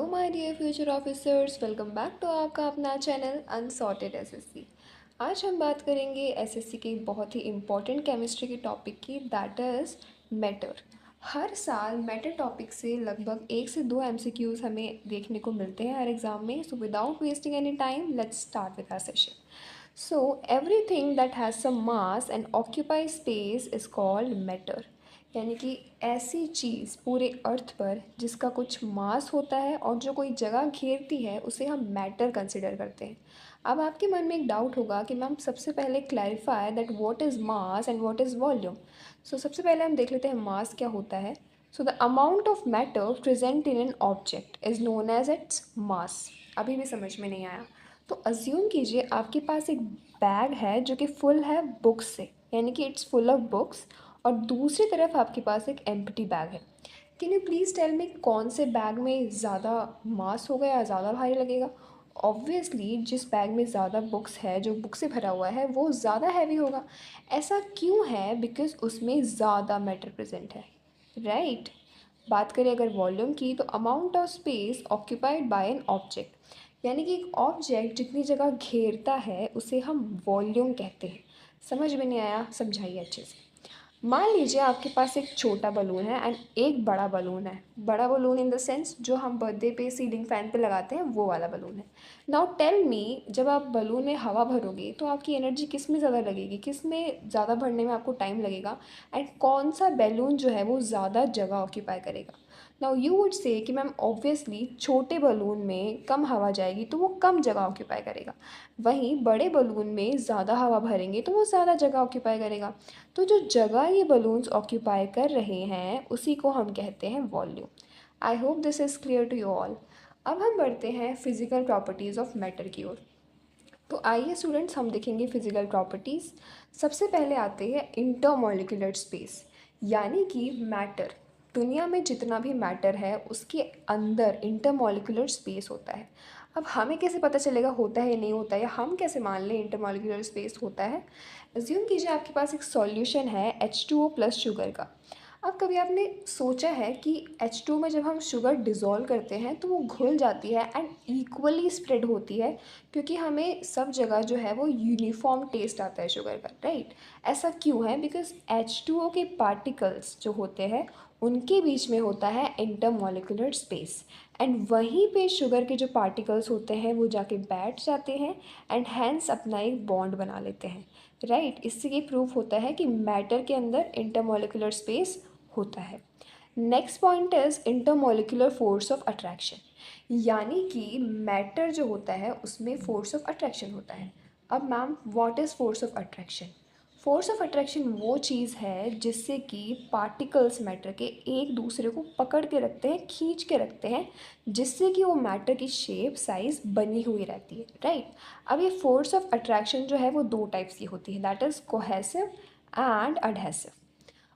My dear future officers, welcome back to आपका अपना channel unsorted SSC. आज हम बात करेंगे एसएससी के बहुत ही इम्पॉर्टेंट केमिस्ट्री के टॉपिक की, दैट इज़ मैटर। हर साल मैटर टॉपिक से लगभग 1 से 2 एमसीक्यूज हमें देखने को मिलते हैं हर एग्ज़ाम में। So without wasting any time, let's start with our session. So, everything that has some mass and occupies space is called matter। यानी कि ऐसी चीज़ पूरे अर्थ पर जिसका कुछ मास होता है और जो कोई जगह घेरती है उसे हम मैटर कंसिडर करते हैं। अब आपके मन में एक डाउट होगा कि मैम सबसे पहले clarify that what is mass and what is volume. So सबसे पहले हम देख लेते हैं मास क्या होता है। So the amount of matter present in an object is known as its mass. अभी भी समझ में नहीं आया तो अज्यूम कीजिए आपके पास एक बैग है जो कि फुल है बुक्स से, यानी कि इट्स फुल ऑफ बुक्स, और दूसरी तरफ आपके पास एक एम्प्टी बैग है। Can you please tell me कौन से बैग में ज़्यादा मास होगा या ज़्यादा भारी लगेगा? ऑब्वियसली जिस बैग में ज़्यादा बुक्स है, जो बुक से भरा हुआ है, वो ज़्यादा हैवी होगा। ऐसा क्यों है? बिकॉज उसमें ज़्यादा मैटर प्रेजेंट है, राइट। बात करें अगर वॉल्यूम की, तो amount of space occupied by an object, यानी कि एक ऑब्जेक्ट जितनी जगह घेरता है उसे हम वॉल्यूम कहते हैं। समझ में नहीं आया? समझाइए अच्छे से। मान लीजिए आपके पास एक छोटा बलून है एंड एक बड़ा बलून है। बड़ा बलून इन द सेंस जो हम बर्थडे पे सीलिंग फैन पे लगाते हैं, वो वाला बलून है। नाउ टेल मी, जब आप बलून में हवा भरोगे तो आपकी एनर्जी किस में ज़्यादा लगेगी, किस में ज़्यादा भरने में आपको टाइम लगेगा, एंड कौन सा बैलून जो है वो ज़्यादा जगह ऑक्यूपाई करेगा? नाउ यू वुड से कि मैम ऑब्वियसली छोटे बलून में कम हवा जाएगी तो वो कम जगह ऑक्यूपाई करेगा, वहीं बड़े बलून में ज़्यादा हवा भरेंगे तो वो ज़्यादा जगह ऑक्यूपाई करेगा। तो जो जगह ये बलून्स ऑक्यूपाई कर रहे हैं उसी को हम कहते हैं volume. I hope this is clear to you all. अब हम बढ़ते हैं फिजिकल प्रॉपर्टीज़ ऑफ मैटर की ओर। तो आइए स्टूडेंट्स, हम देखेंगे फिजिकल प्रॉपर्टीज़। सबसे पहले आते हैं इंटरमॉलिक्यूलर स्पेस, यानी कि मैटर। दुनिया में जितना भी मैटर है उसके अंदर इंटरमॉलिक्यूलर स्पेस होता है। अब हमें कैसे पता चलेगा होता है या नहीं होता है, या हम कैसे मान लें इंटरमॉलिक्यूलर स्पेस होता है? अज्यूम कीजिए आपके पास एक सॉल्यूशन है H2O प्लस शुगर का। अब कभी आपने सोचा है कि H2 में जब हम शुगर डिज़ोल्व करते हैं तो वो घुल जाती है एंड इक्वली स्प्रेड होती है, क्योंकि हमें सब जगह जो है वो यूनिफॉर्म टेस्ट आता है शुगर का, राइट। ऐसा क्यों है? बिकॉज H2O के पार्टिकल्स जो होते हैं उनके बीच में होता है इंटरमॉलिक्यूलर स्पेस, एंड वहीं पे शुगर के जो पार्टिकल्स होते हैं वो जाके बैठ जाते हैं एंड हैंस अपना एक बॉन्ड बना लेते हैं, राइट। इससे ये प्रूफ होता है कि मैटर के अंदर इंटरमॉलिक्यूलर स्पेस होता है। Next point is intermolecular force of attraction, यानी कि मैटर जो होता है उसमें फोर्स ऑफ अट्रैक्शन होता है। अब ma'am what is force of attraction? Force of attraction वो चीज़ है जिससे कि पार्टिकल्स मैटर के एक दूसरे को पकड़ के रखते हैं, खींच के रखते हैं, जिससे कि वो मैटर की शेप साइज बनी हुई रहती है, राइट। अब ये फोर्स ऑफ अट्रैक्शन जो है वो दो टाइप्स की होती है, that is cohesive and adhesive.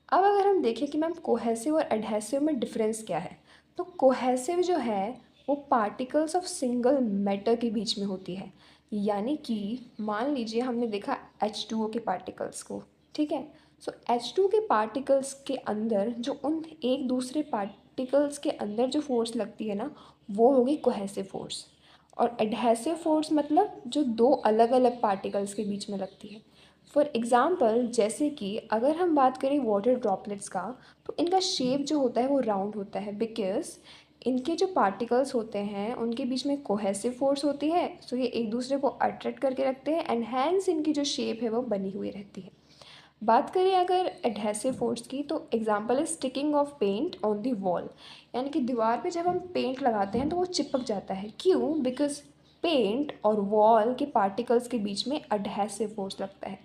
अब अगर हम देखें कि मैम कोहेसिव और एडहेसिव में डिफरेंस क्या है, तो कोहेसिव जो है वो पार्टिकल्स ऑफ सिंगल मैटर के बीच में होती है। यानी कि मान लीजिए हमने देखा H2O के पार्टिकल्स को, ठीक है। सो H2 के पार्टिकल्स के अंदर जो उन एक दूसरे पार्टिकल्स के अंदर जो फोर्स लगती है ना, वो होगी कोहेसिव फोर्स। और एडहेसिव फोर्स मतलब जो दो अलग अलग पार्टिकल्स के बीच में लगती है। फॉर एग्ज़ाम्पल, जैसे कि अगर हम बात करें वाटर ड्रॉपलेट्स का, तो इनका शेप जो होता है वो राउंड होता है, बिकॉज इनके जो पार्टिकल्स होते हैं उनके बीच में कोहेसिव फोर्स होती है, सो ये एक दूसरे को अट्रैक्ट करके रखते हैं एंड हैंस इनकी जो शेप है वो बनी हुई रहती है। बात करें अगर एडहेसिव फोर्स की, तो example is sticking of paint on the wall, यानी कि दीवार पे जब हम पेंट लगाते हैं तो वो चिपक जाता है। क्यों? बिकॉज पेंट और वॉल के पार्टिकल्स के बीच में एडहेसिव फोर्स लगता है।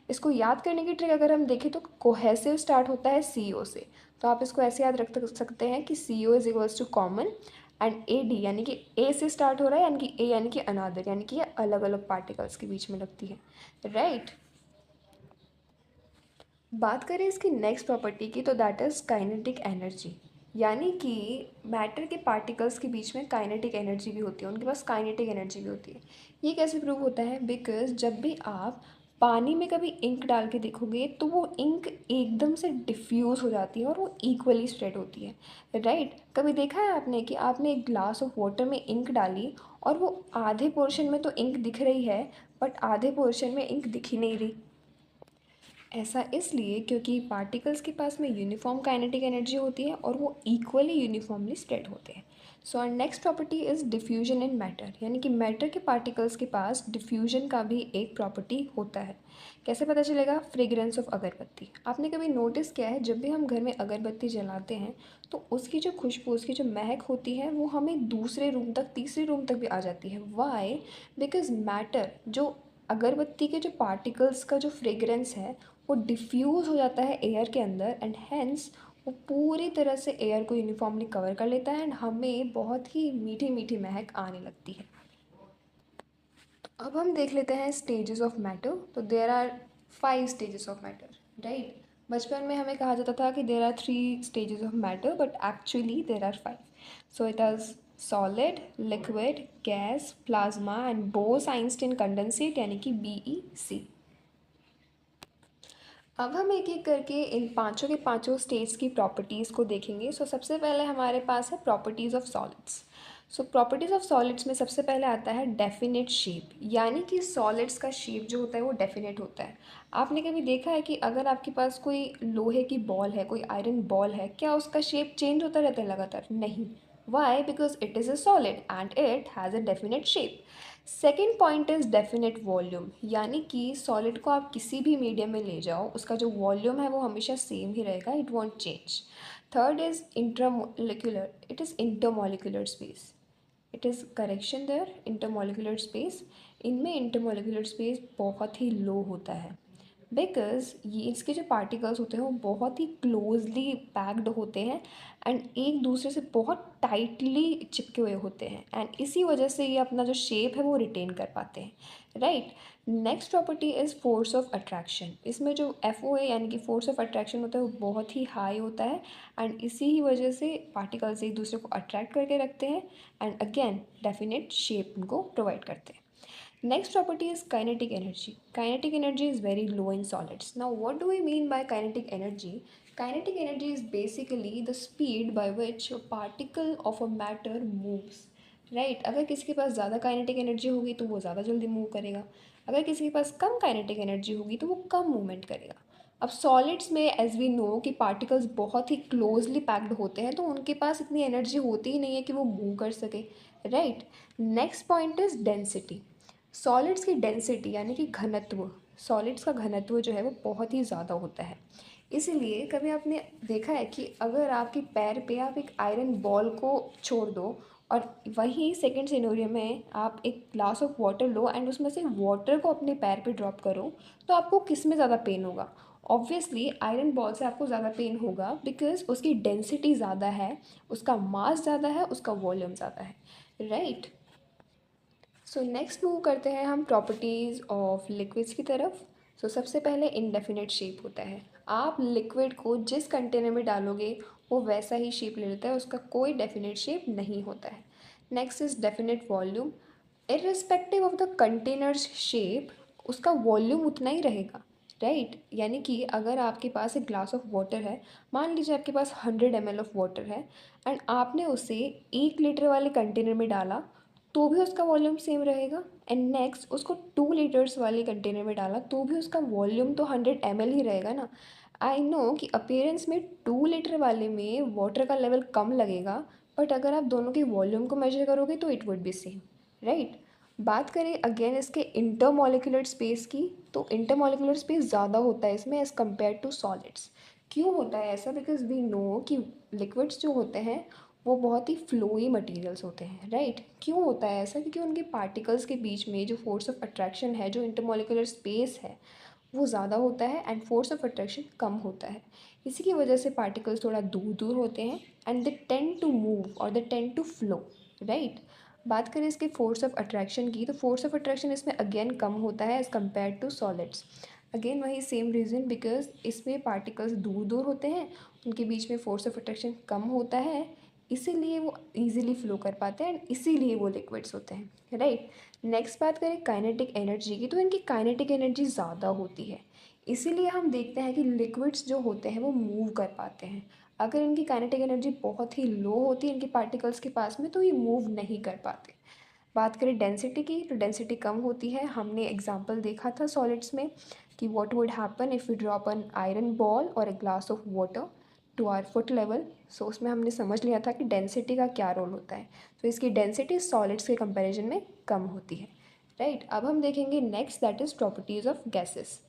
इसको याद करने की ट्रिक अगर हम देखें तो कोहेसिव स्टार्ट होता है CO से, तो आप इसको ऐसे याद रख सकते हैं कि CO is equals to common and AD, यानी कि A से स्टार्ट हो रहा है, यानी कि A यानी कि अनादर, यानी कि ये अलग अलग पार्टिकल्स के बीच में लगती है, राइट। बात करें इसकी नेक्स्ट प्रॉपर्टी की, तो दैट इज़ काइनेटिक एनर्जी, यानी कि मैटर के पार्टिकल्स के बीच में काइनेटिक एनर्जी भी होती है, उनके पास काइनेटिक एनर्जी भी होती है। ये कैसे प्रूव होता है? बिकॉज जब भी आप पानी में कभी इंक डाल के देखोगे तो वो इंक एकदम से डिफ्यूज़ हो जाती है और वो इक्वली स्प्रेड होती है, राइट। कभी देखा है आपने कि आपने एक ग्लास ऑफ वाटर में इंक डाली और वो आधे पोर्शन में तो इंक दिख रही है बट आधे पोर्शन में इंक दिख ही नहीं रही। ऐसा इसलिए क्योंकि पार्टिकल्स के पास में यूनिफॉर्म काइनेटिक एनर्जी होती है और वो इक्वली यूनिफॉर्मली स्प्रेड होते हैं। So our next property is diffusion in matter, यानी कि मैटर के पार्टिकल्स के पास डिफ्यूजन का भी एक प्रॉपर्टी होता है। कैसे पता चलेगा? फ्रेग्रेंस ऑफ अगरबत्ती। आपने कभी नोटिस किया है जब भी हम घर में अगरबत्ती जलाते हैं तो उसकी जो खुशबू, उसकी जो महक होती है वो हमें दूसरे रूम तक, तीसरे रूम तक भी आ जाती है। वाई? बिकॉज मैटर, जो अगरबत्ती के जो पार्टिकल्स का जो फ्रेग्रेंस है वो डिफ्यूज़ हो जाता है एयर के अंदर एंड हेंस वो पूरी तरह से एयर को यूनिफॉर्मली कवर कर लेता है एंड हमें बहुत ही मीठी मीठी महक आने लगती है। अब हम देख लेते हैं स्टेजेस ऑफ मैटर। तो there are 5 stages of matter, right. बचपन में हमें कहा जाता था कि there are 3 stages of matter but actually there are 5। So it is solid, liquid, gas, plasma and Bose Einstein condensate, यानी कि BEC। अब हम एक एक करके इन पांचों के पांचों स्टेट्स की प्रॉपर्टीज़ को देखेंगे। सो सबसे पहले हमारे पास है properties of solids. So properties of solids में सबसे पहले आता है डेफिनेट शेप, यानी कि सॉलिड्स का शेप जो होता है वो डेफिनेट होता है। आपने कभी देखा है कि अगर आपके पास कोई लोहे की बॉल है, कोई आयरन बॉल है, क्या उसका शेप चेंज होता रहता है लगातार? नहीं। Why? Because it is a solid and it has a definite shape. Second point is definite volume, यानी कि सॉलिड को आप किसी भी मीडियम में ले जाओ उसका जो वॉल्यूम है वो हमेशा सेम ही रहेगा, it won't change. Third is intermolecular, it is intermolecular space. It is correction there, intermolecular space. इनमें इंटरमोलिकुलर स्पेस बहुत ही लो होता है बिकॉज ये इसके जो पार्टिकल्स होते हैं वो बहुत ही क्लोजली पैक्ड होते हैं एंड एक दूसरे से बहुत टाइटली चिपके हुए होते हैं एंड इसी वजह से ये अपना जो शेप है वो रिटेन कर पाते हैं, right. Next property is force of attraction. इसमें जो FOA यानी कि फोर्स ऑफ अट्रैक्शन होता है वो बहुत ही हाई होता है एंड इसी ही वजह से पार्टिकल्स एक दूसरे को अट्रैक्ट करके रखते हैं एंड अगेन डेफिनेट शेप उनको प्रोवाइड करते हैं। Next property is kinetic energy. Kinetic energy is very low in solids. Now, what do we mean by kinetic energy? Kinetic energy is basically the speed by which a particle of a matter moves. Right, अगर किसी के पास ज़्यादा kinetic energy होगी तो वो ज़्यादा जल्दी move करेगा, अगर किसी के पास कम काइनेटिक एनर्जी होगी तो वो कम मूवमेंट करेगा। अब सॉलिड्स में एज वी नो कि पार्टिकल्स बहुत ही क्लोजली पैक्ड होते हैं तो उनके पास इतनी एनर्जी होती ही नहीं है कि वो मूव कर सके, right. Next point is density. Solids की डेंसिटी यानी कि घनत्व, सॉलिड्स का घनत्व जो है वो बहुत ही ज़्यादा होता है। इसीलिए कभी आपने देखा है कि अगर आपके पैर पे आप एक आयरन बॉल को छोड़ दो और वही सेकंड सिनेरियो में आप एक glass of water low and उसमें से वाटर को अपने पैर पे ड्रॉप करो तो आपको किस में ज़्यादा पेन होगा? ऑब्वियसली आयरन बॉल से आपको ज़्यादा पेन होगा बिकॉज उसकी डेंसिटी ज़्यादा है, उसका मास ज़्यादा है, उसका वॉल्यूम ज़्यादा है, राइट। सो नेक्स्ट मूव करते हैं हम प्रॉपर्टीज़ ऑफ लिक्विड्स की तरफ। सबसे पहले इनडेफिनेट शेप होता है। आप लिक्विड को जिस कंटेनर में डालोगे वो वैसा ही शेप ले लेता है, उसका कोई डेफिनेट शेप नहीं होता है। Next is definite volume. Irrespective of the containers shape उसका वॉल्यूम उतना ही रहेगा, राइट। यानी कि अगर आपके पास एक ग्लास ऑफ वाटर है, मान लीजिए आपके पास 100 ml ऑफ वाटर है एंड आपने उसे 1 लीटर वाले कंटेनर में डाला तो भी उसका वॉल्यूम सेम रहेगा एंड नेक्स्ट उसको 2 लीटर्स वाले कंटेनर में डाला तो भी उसका वॉल्यूम तो 100 ml ही रहेगा ना। आई नो कि अपीयरेंस में 2 लीटर वाले में वाटर का लेवल कम लगेगा बट अगर आप दोनों के वॉल्यूम को मेजर करोगे तो it would be same, right. बात करें अगेन इसके इंटरमोलिकुलर स्पेस की, तो इंटरमोलिकुलर स्पेस ज़्यादा होता है इसमें एज़ कम्पेयर टू सॉलिड्स। क्यों होता है ऐसा? बिकॉज वी नो कि लिक्विड्स जो होते हैं वो बहुत ही फ्लोई मटेरियल्स होते हैं, राइट। क्यों होता है ऐसा? क्योंकि उनके पार्टिकल्स के बीच में जो फोर्स ऑफ अट्रैक्शन है, जो इंटरमोलिकुलर स्पेस है वो ज़्यादा होता है एंड फोर्स ऑफ अट्रैक्शन कम होता है। इसी की वजह से पार्टिकल्स थोड़ा दूर दूर होते हैं and they tend to move और they tend to flow, right. बात करें इसके फोर्स ऑफ अट्रैक्शन की, तो फोर्स ऑफ अट्रैक्शन इसमें अगेन कम होता है as compared to solids. Again वही सेम रीज़न, बिकॉज इसमें पार्टिकल्स दूर दूर होते हैं, उनके बीच में फोर्स ऑफ अट्रैक्शन कम होता है, इसीलिए वो इजीली फ्लो कर पाते हैं एंड इसीलिए वो लिक्विड्स होते हैं, राइट। नेक्स्ट बात करें काइनेटिक एनर्जी की, तो इनकी काइनेटिक एनर्जी ज़्यादा होती है, इसीलिए हम देखते हैं कि लिक्विड्स जो होते हैं वो मूव कर पाते हैं। अगर इनकी काइनेटिक एनर्जी बहुत ही लो होती है इनके पार्टिकल्स के पास में, तो ये मूव नहीं कर पाते। बात करें डेंसिटी की, तो डेंसिटी कम होती है। हमने एग्जांपल देखा था सॉलिड्स में कि what would happen if you drop an iron ball और a glass of water to our foot level. So उसमें हमने समझ लिया था कि डेंसिटी का क्या रोल होता है। तो इसकी डेंसिटी सॉलिड्स के कंपैरिजन में कम होती है, राइट। अब हम देखेंगे next, that is properties of gases.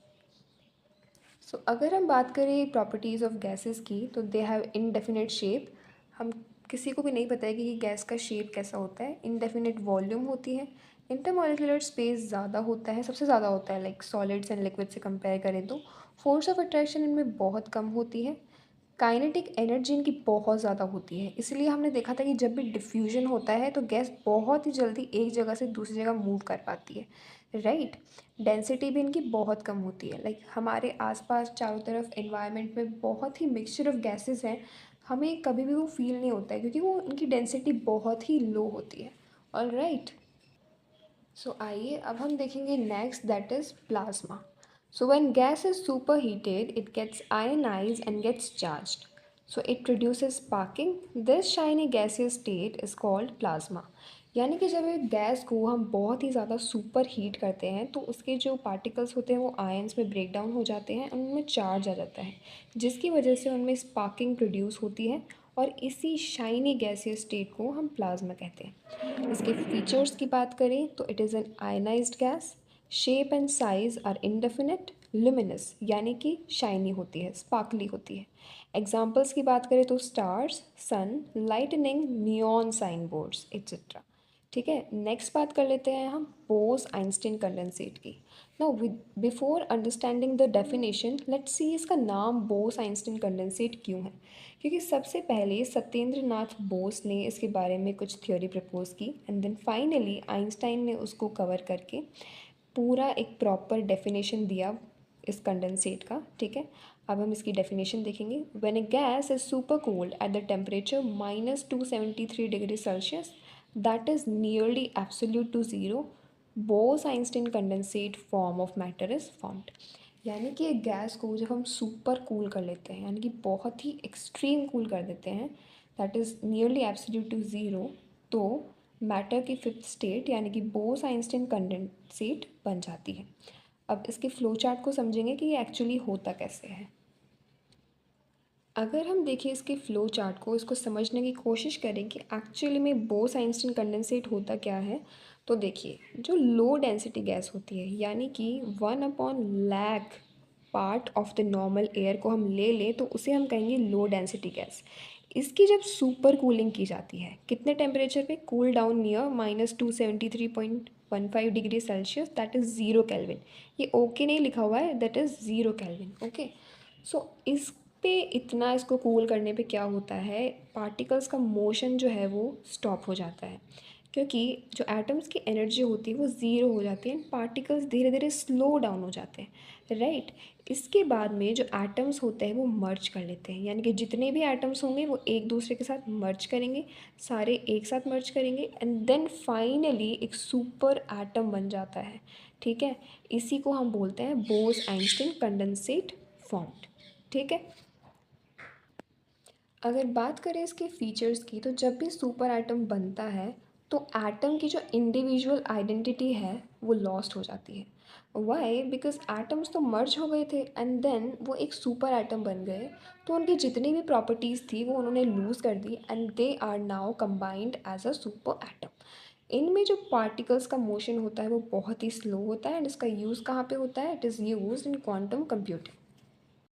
So अगर हम बात करें प्रॉपर्टीज़ ऑफ गैसेस की, तो दे हैव इनडेफिनेट शेप। हम किसी को भी नहीं पता है कि गैस का शेप कैसा होता है। इनडेफिनेट वॉल्यूम होती है। इंटरमॉलिक्यूलर स्पेस ज़्यादा होता है, सबसे ज़्यादा होता है, लाइक सॉलिड्स एंड लिक्विड से कंपेयर करें तो। फोर्स ऑफ अट्रैक्शन इनमें बहुत कम होती है। काइनेटिक एनर्जी इनकी बहुत ज़्यादा होती है, इसलिए हमने देखा था कि जब भी डिफ्यूजन होता है तो गैस बहुत ही जल्दी एक जगह से दूसरी जगह मूव कर पाती है, राइट। डेंसिटी भी इनकी बहुत कम होती है, लाइक हमारे आसपास चारों तरफ एनवायरनमेंट में बहुत ही मिक्सचर ऑफ गैसेस हैं, हमें कभी भी वो फील नहीं होता है क्योंकि वो उनकी डेंसिटी बहुत ही लो होती है, ऑल राइट। सो आइए अब हम देखेंगे next, that is plasma. So when gas is superheated, it gets ionized and gets charged. So it produces sparking. This shiny gaseous state is called plasma. यानी कि जब एक गैस को हम बहुत ही ज़्यादा सुपर हीट करते हैं तो उसके जो पार्टिकल्स होते हैं वो आयंस में ब्रेक डाउन हो जाते हैं, उनमें चार्ज आ जाता है, जिसकी वजह से उनमें स्पार्किंग प्रोड्यूस होती है और इसी शाइनी गैसियस स्टेट को हम प्लाज्मा कहते हैं। इसके फीचर्स की बात करें तो it is an ionized gas, shape and size are indefinite, luminous यानी कि शाइनी होती है, स्पार्कली होती है। एग्जाम्पल्स की बात करें तो stars, sun, lightning, neon sign boards etcetera. ठीक है, नेक्स्ट बात कर लेते हैं हम बोस आइंस्टीन कंडेंसेट की। Now before understanding the definition, let's see इसका नाम बोस आइंस्टीन कंडेंसेट क्यों है। क्योंकि सबसे पहले सत्येंद्र नाथ बोस ने इसके बारे में कुछ थ्योरी प्रपोज की एंड देन फाइनली आइंस्टाइन ने उसको कवर करके पूरा एक प्रॉपर डेफिनेशन दिया इस कंडेंसेट का, ठीक है। अब हम इसकी डेफिनेशन देखेंगे। When a gas is super cold at the temperature -273 degree Celsius, that is nearly absolute to zero, Bose Einstein condensate form of matter is formed. यानी कि एक गैस को जब हम सुपर कूल कर लेते हैं, यानी कि बहुत ही एक्सट्रीम कूल कर देते हैं, that is nearly absolute to zero, तो मैटर की फिफ्थ स्टेट यानी कि बोस आइंस्टीन कंडेंसेट बन जाती है। अब इसके फ्लो चार्ट को समझेंगे कि ये एक्चुअली होता कैसे है। अगर हम देखें इसके फ़्लो चार्ट को, इसको समझने की कोशिश करें कि एक्चुअली में बोस आइंस्टीन कंडेंसेट होता क्या है, तो देखिए जो लो डेंसिटी गैस होती है, यानी कि 1/लैक part of the normal air को हम ले लें तो उसे हम कहेंगे लो डेंसिटी गैस। इसकी जब सुपर कूलिंग की जाती है, कितने टेम्परेचर पे, cool down near -273.15 degree Celsius, that is zero Kelvin. ये ओके नहीं लिखा हुआ है, that is zero Kelvin, okay. So इस पे इतना इसको कूल करने पे क्या होता है, पार्टिकल्स का मोशन जो है वो स्टॉप हो जाता है, क्योंकि जो एटम्स की एनर्जी होती है वो ज़ीरो हो जाती है, पार्टिकल्स धीरे धीरे स्लो डाउन हो जाते हैं, राइट। इसके बाद में जो एटम्स होते हैं वो मर्ज कर लेते हैं, यानी कि जितने भी एटम्स होंगे वो एक दूसरे के साथ मर्ज करेंगे, सारे एक साथ मर्ज करेंगे एंड देन फाइनली एक सुपर एटम बन जाता है, ठीक है। इसी को हम बोलते हैं बोस आइंस्टीन कंडेंसेट फॉर्म्ड, ठीक है। अगर बात करें इसके फीचर्स की, तो जब भी सुपर एटम बनता है तो एटम की जो इंडिविजुअल आइडेंटिटी है वो लॉस्ट हो जाती है। वाई? बिकॉज एटम्स तो मर्ज हो गए थे एंड देन वो एक सुपर एटम बन गए, तो उनकी जितनी भी प्रॉपर्टीज़ थी वो उन्होंने लूज़ कर दी and they are now combined as a super atom. इनमें जो पार्टिकल्स का मोशन होता है वो बहुत ही स्लो होता है एंड इसका यूज़ कहाँ पे होता है, it is use in quantum computing.